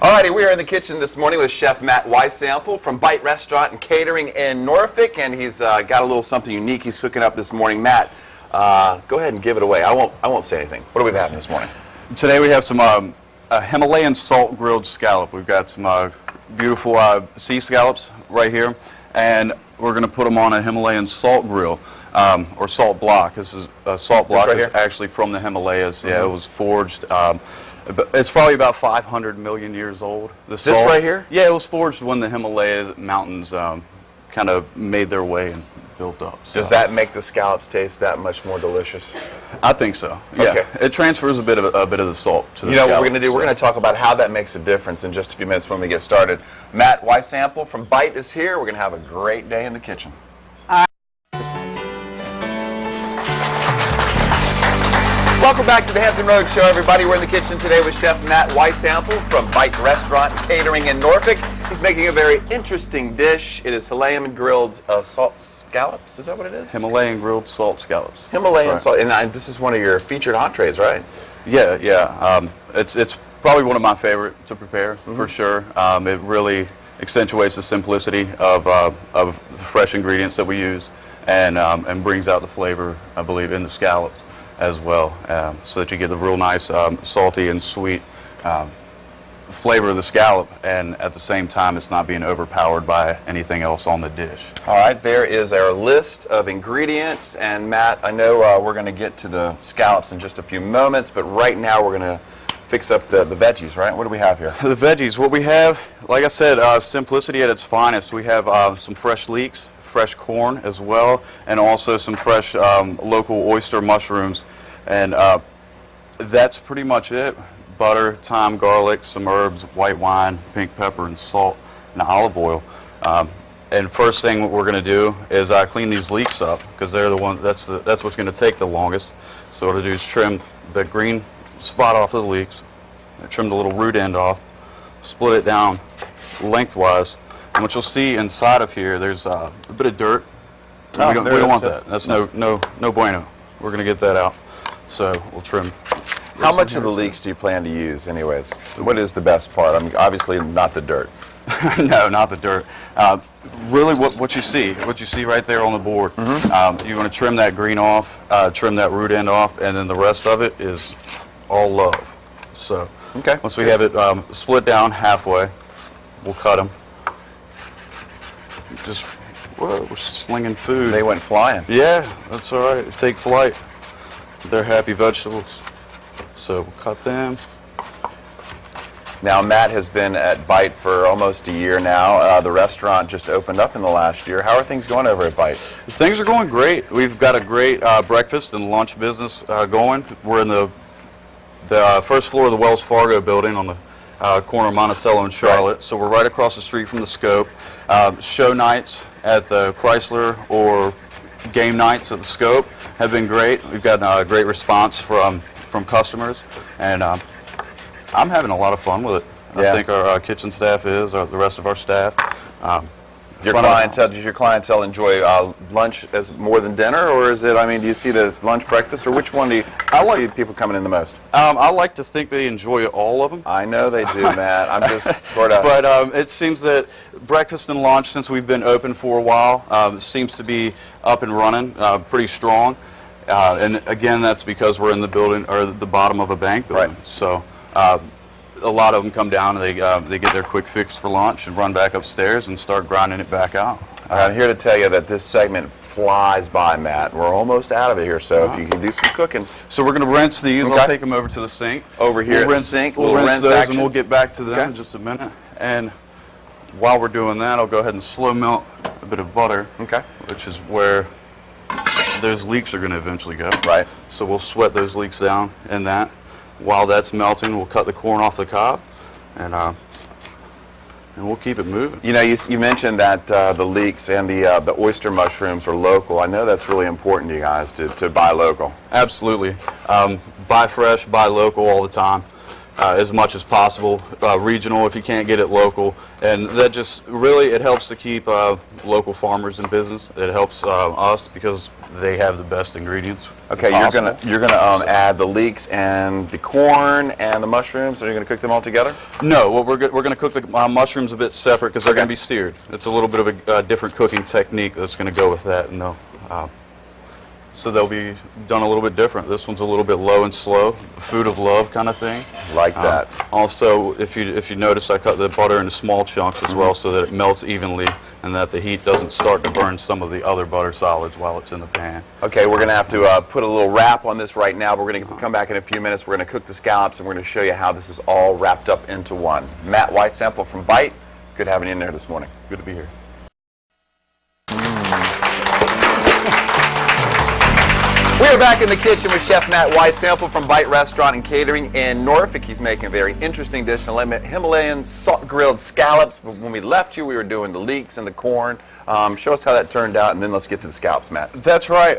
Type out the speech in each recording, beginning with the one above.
Alrighty, we are in the kitchen this morning with Chef Matt Weisample from Bite Restaurant and Catering in Norfolk, and he's got a little something unique he's cooking up this morning. Matt, go ahead and give it away. I won't say anything. What do we have this morning? Today we have some Himalayan salt grilled scallop. We've got some beautiful sea scallops right here, and we're going to put them on a Himalayan salt grill or salt block. This is a salt block is actually from the Himalayas. Yeah, it was forged. It's probably about 500 million years old. This right here? Yeah, it was forged when the Himalaya mountains kind of made their way and built up. So. Does that make the scallops taste that much more delicious? I think so. Yeah, okay. It transfers a bit of the salt to the scallop. What we're going to do? We're going to talk about how that makes a difference in just a few minutes when we get started. Matt Weisample from Bite is here. We're going to have a great day in the kitchen. Welcome back to the Hampton Road Show, everybody. We're in the kitchen today with Chef Matt Weisample from Bite Restaurant and Catering in Norfolk. He's making a very interesting dish. It is Himalayan grilled salt scallops. Is that what it is? Himalayan grilled salt scallops. Himalayan salt, and this is one of your featured entrees, right? Yeah, yeah. It's probably one of my favorite to prepare for sure. It really accentuates the simplicity of fresh ingredients that we use, and brings out the flavor, I believe, in the scallops as well, so that you get the real nice salty and sweet flavor of the scallop, and at the same time it's not being overpowered by anything else on the dish. All right, there is our list of ingredients, and Matt, I know we're going to get to the scallops in just a few moments, but right now we're going to fix up the veggies, right? What do we have here? The veggies, what we have, like I said, simplicity at its finest. We have some fresh leeks, fresh corn as well, and also some fresh local oyster mushrooms, and that's pretty much it. Butter, thyme, garlic, some herbs, white wine, pink pepper, and salt, and olive oil. And first thing what we're going to do is clean these leeks up, because they're the one that's what's going to take the longest. So what I'll do is trim the green spot off of the leeks, trim the little root end off, split it down lengthwise. And what you'll see inside of here, there's a bit of dirt. We don't want that. That's no bueno. We're going to get that out. So we'll trim. How much of the leeks do you plan to use anyways? What is the best part? I mean, obviously not the dirt. No, not the dirt. Really what you see right there on the board, you want to trim that green off, trim that root end off, and then the rest of it is all love. So once we have it split down halfway, we'll cut them. We're slinging food. They went flying. Yeah, that's all right. Take flight. They're happy vegetables. So we'll cut them. Now, Matt has been at Bite for almost a year now. The restaurant just opened up in the last year. How are things going over at Bite? Things are going great. We've got a great breakfast and lunch business going. We're in the first floor of the Wells Fargo building on the corner of Monticello and Charlotte. Right. So we're right across the street from the Scope. Show nights at the Chrysler or game nights at the Scope have been great. We've gotten a great response from customers, and I'm having a lot of fun with it. I think our kitchen staff is, the rest of our staff. Does your clientele enjoy lunch as more than dinner, or is it, I mean, do you see that as lunch, breakfast, or which one do you see people coming in the most? I like to think they enjoy all of them. I know they do, Matt. I'm just sort of... But it seems that breakfast and lunch, since we've been open for a while, seems to be up and running pretty strong. And again, that's because we're in the building, or the bottom of a bank building. Right. So a lot of them come down and they get their quick fix for lunch and run back upstairs and start grinding it back out. I'm here to tell you that this segment flies by, Matt. We're almost out of it here, so if you can do some cooking. So we're going to rinse these. I'll take them over to the sink. Over here at the sink. We'll rinse those, and we'll get back to them in just a minute. And while we're doing that, I'll go ahead and slow melt a bit of butter, which is where those leeks are going to eventually go. Right. So we'll sweat those leeks down in that. While that's melting, we'll cut the corn off the cob, and we'll keep it moving. You know, you mentioned that the leeks and the oyster mushrooms are local. I know that's really important to you guys to buy local. Absolutely. Buy fresh, buy local all the time. as much as possible, regional if you can't get it local, and that just really it helps to keep local farmers in business. It helps us because they have the best ingredients. Okay, possible. you're gonna add the leeks and the corn and the mushrooms, and you're gonna cook them all together? No, what we're going to cook the mushrooms a bit separate because they're going to be seared. It's a little bit of a different cooking technique that's going to go with that, and so they'll be done a little bit different. This one's a little bit low and slow, food of love kind of thing. Like that. Also, if you notice, I cut the butter into small chunks as well, so that it melts evenly and that the heat doesn't start to burn some of the other butter solids while it's in the pan. Okay, we're going to have to put a little wrap on this right now. We're going to come back in a few minutes. We're going to cook the scallops, and we're going to show you how this is all wrapped up into one. Matt Whitesample from Bite, good having you in there this morning. Good to be here. We are back in the kitchen with Chef Matt Whitesample from Bite Restaurant and Catering in Norfolk. He's making a very interesting dish, Himalayan salt-grilled scallops. But when we left you, we were doing the leeks and the corn. Show us how that turned out, and then let's get to the scallops, Matt. That's right.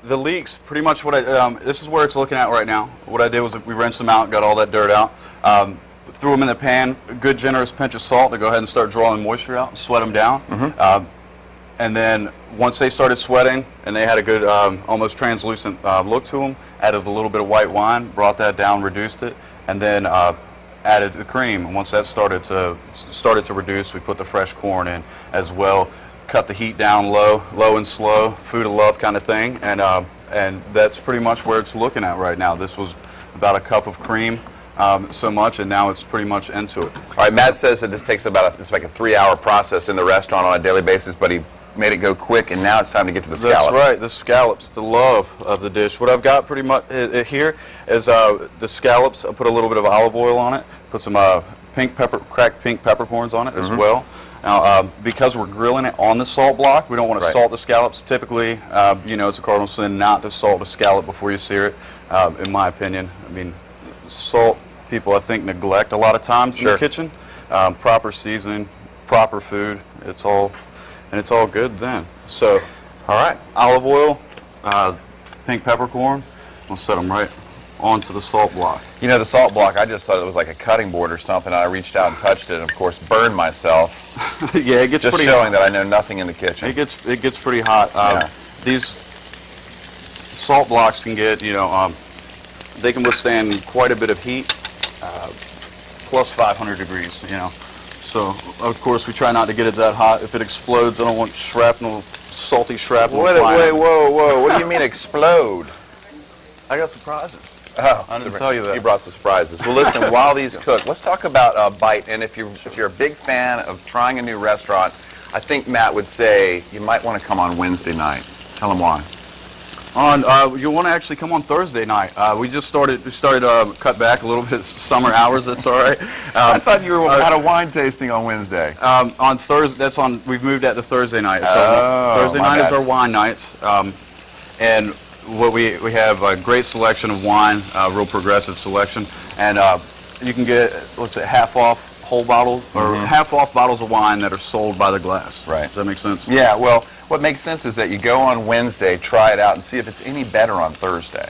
The leeks, pretty much what this is where it's looking at right now. What I did was we rinsed them out, got all that dirt out, threw them in the pan, a good generous pinch of salt to go ahead and start drawing moisture out, sweat them down. And then once they started sweating and they had a good, almost translucent look to them, added a little bit of white wine, brought that down, reduced it, and then added the cream. And once that started to reduce, we put the fresh corn in as well. Cut the heat down low and slow, food of love kind of thing, and that's pretty much where it's looking at right now. This was about a cup of cream. So much, and now it's pretty much into it. All right, Matt says that this takes it's like a 3-hour process in the restaurant on a daily basis, but he made it go quick, and now it's time to get to the scallops. That's right, the scallops, the love of the dish. What I've got pretty much here is the scallops. I put a little bit of olive oil on it, put some cracked pink peppercorns on it as well. Now, because we're grilling it on the salt block, we don't want to salt the scallops. Typically, you know, it's a cardinal sin not to salt a scallop before you sear it, in my opinion. I mean, salt, people I think neglect a lot of times in the kitchen. Proper seasoning, proper food, it's all good then. So, all right, olive oil, pink peppercorn, we'll set them right onto the salt block. You know, the salt block, I just thought it was like a cutting board or something. I reached out and touched it and, of course, burned myself. Yeah, it gets just pretty showing that I know nothing in the kitchen. It gets pretty hot. These salt blocks can get, you know, they can withstand quite a bit of heat, plus 500 degrees, you know. So, of course, we try not to get it that hot. If it explodes, I don't want shrapnel, salty shrapnel. Wait, whoa. What do you mean explode? I got surprises. Oh, I didn't tell you that. You brought the surprises. Well, listen, while these cook, let's talk about Bite. And if you're a big fan of trying a new restaurant, I think Matt would say you might want to come on Wednesday night. Tell him why. You want to actually come on Thursday night. We started cut back a little bit summer hours. That's all right. I thought you were had a wine tasting on Wednesday. On Thursday, we've moved that to Thursday night. Thursday night is our wine nights, and what we have a great selection of wine, real progressive selection, and you can get half off whole bottles or half off bottles of wine that are sold by the glass. Right. Does that make sense? Yeah. Well, what makes sense is that you go on Wednesday, try it out, and see if it's any better on Thursday.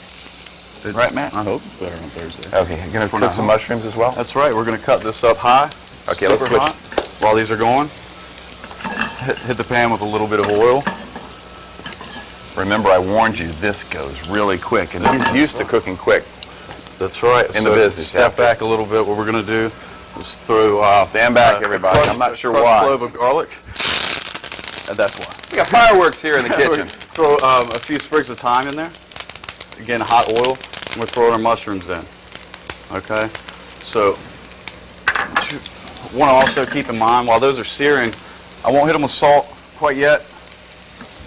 Right, Matt? I hope it's better on Thursday. Okay. You're going to cook some mushrooms as well? That's right. We're going to cut this up high. Okay, let's switch. Hot. While these are going, hit the pan with a little bit of oil. Remember, I warned you, this goes really quick, and he's used to cooking quick. That's right. In the business. Step back a little bit. What we're going to do is throw... Stand back, everybody. I'm not sure why. Clove of garlic. And that's why. We got fireworks here in the kitchen. Throw a few sprigs of thyme in there. Again, hot oil. And we're throwing our mushrooms in. Okay? So, want to also keep in mind, while those are searing, I won't hit them with salt quite yet.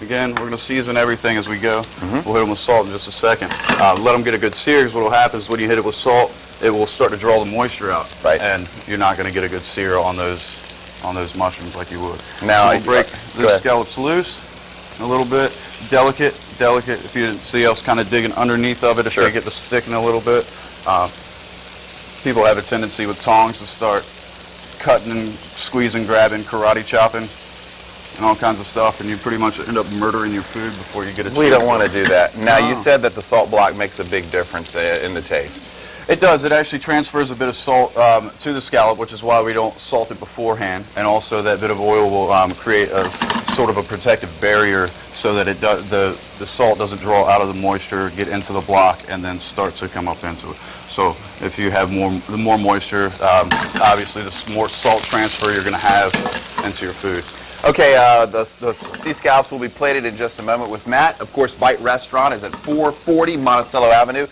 Again, we're going to season everything as we go. We'll hit them with salt in just a second. Let them get a good sear, because what will happen is when you hit it with salt, it will start to draw the moisture out. Right. And you're not going to get a good sear on those mushrooms like you would. Now, so we'll break the scallops loose a little bit. Delicate. If you didn't see, I was kind of digging underneath of it if they get to sticking a little bit. People have a tendency with tongs to start cutting and squeezing, grabbing, karate chopping, and all kinds of stuff, and you pretty much end up murdering your food before you get a chance. We don't want to do that. Now, you said that the salt block makes a big difference in the taste. It does. It actually transfers a bit of salt to the scallop, which is why we don't salt it beforehand. And also that bit of oil will create a sort of a protective barrier so that the salt doesn't draw out of the moisture, get into the block, and then start to come up into it. So if you have the more moisture, obviously the more salt transfer you're going to have into your food. Okay, the sea scallops will be plated in just a moment with Matt. Of course, Bite Restaurant is at 440 Monticello Avenue,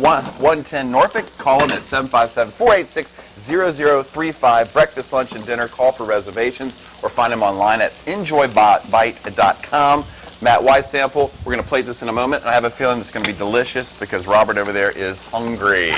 110 Norfolk. Call them at 757-486-0035. Breakfast, lunch, and dinner. Call for reservations or find them online at enjoybite.com. Matt Weissample, we're going to plate this in a moment, and I have a feeling it's going to be delicious because Robert over there is hungry.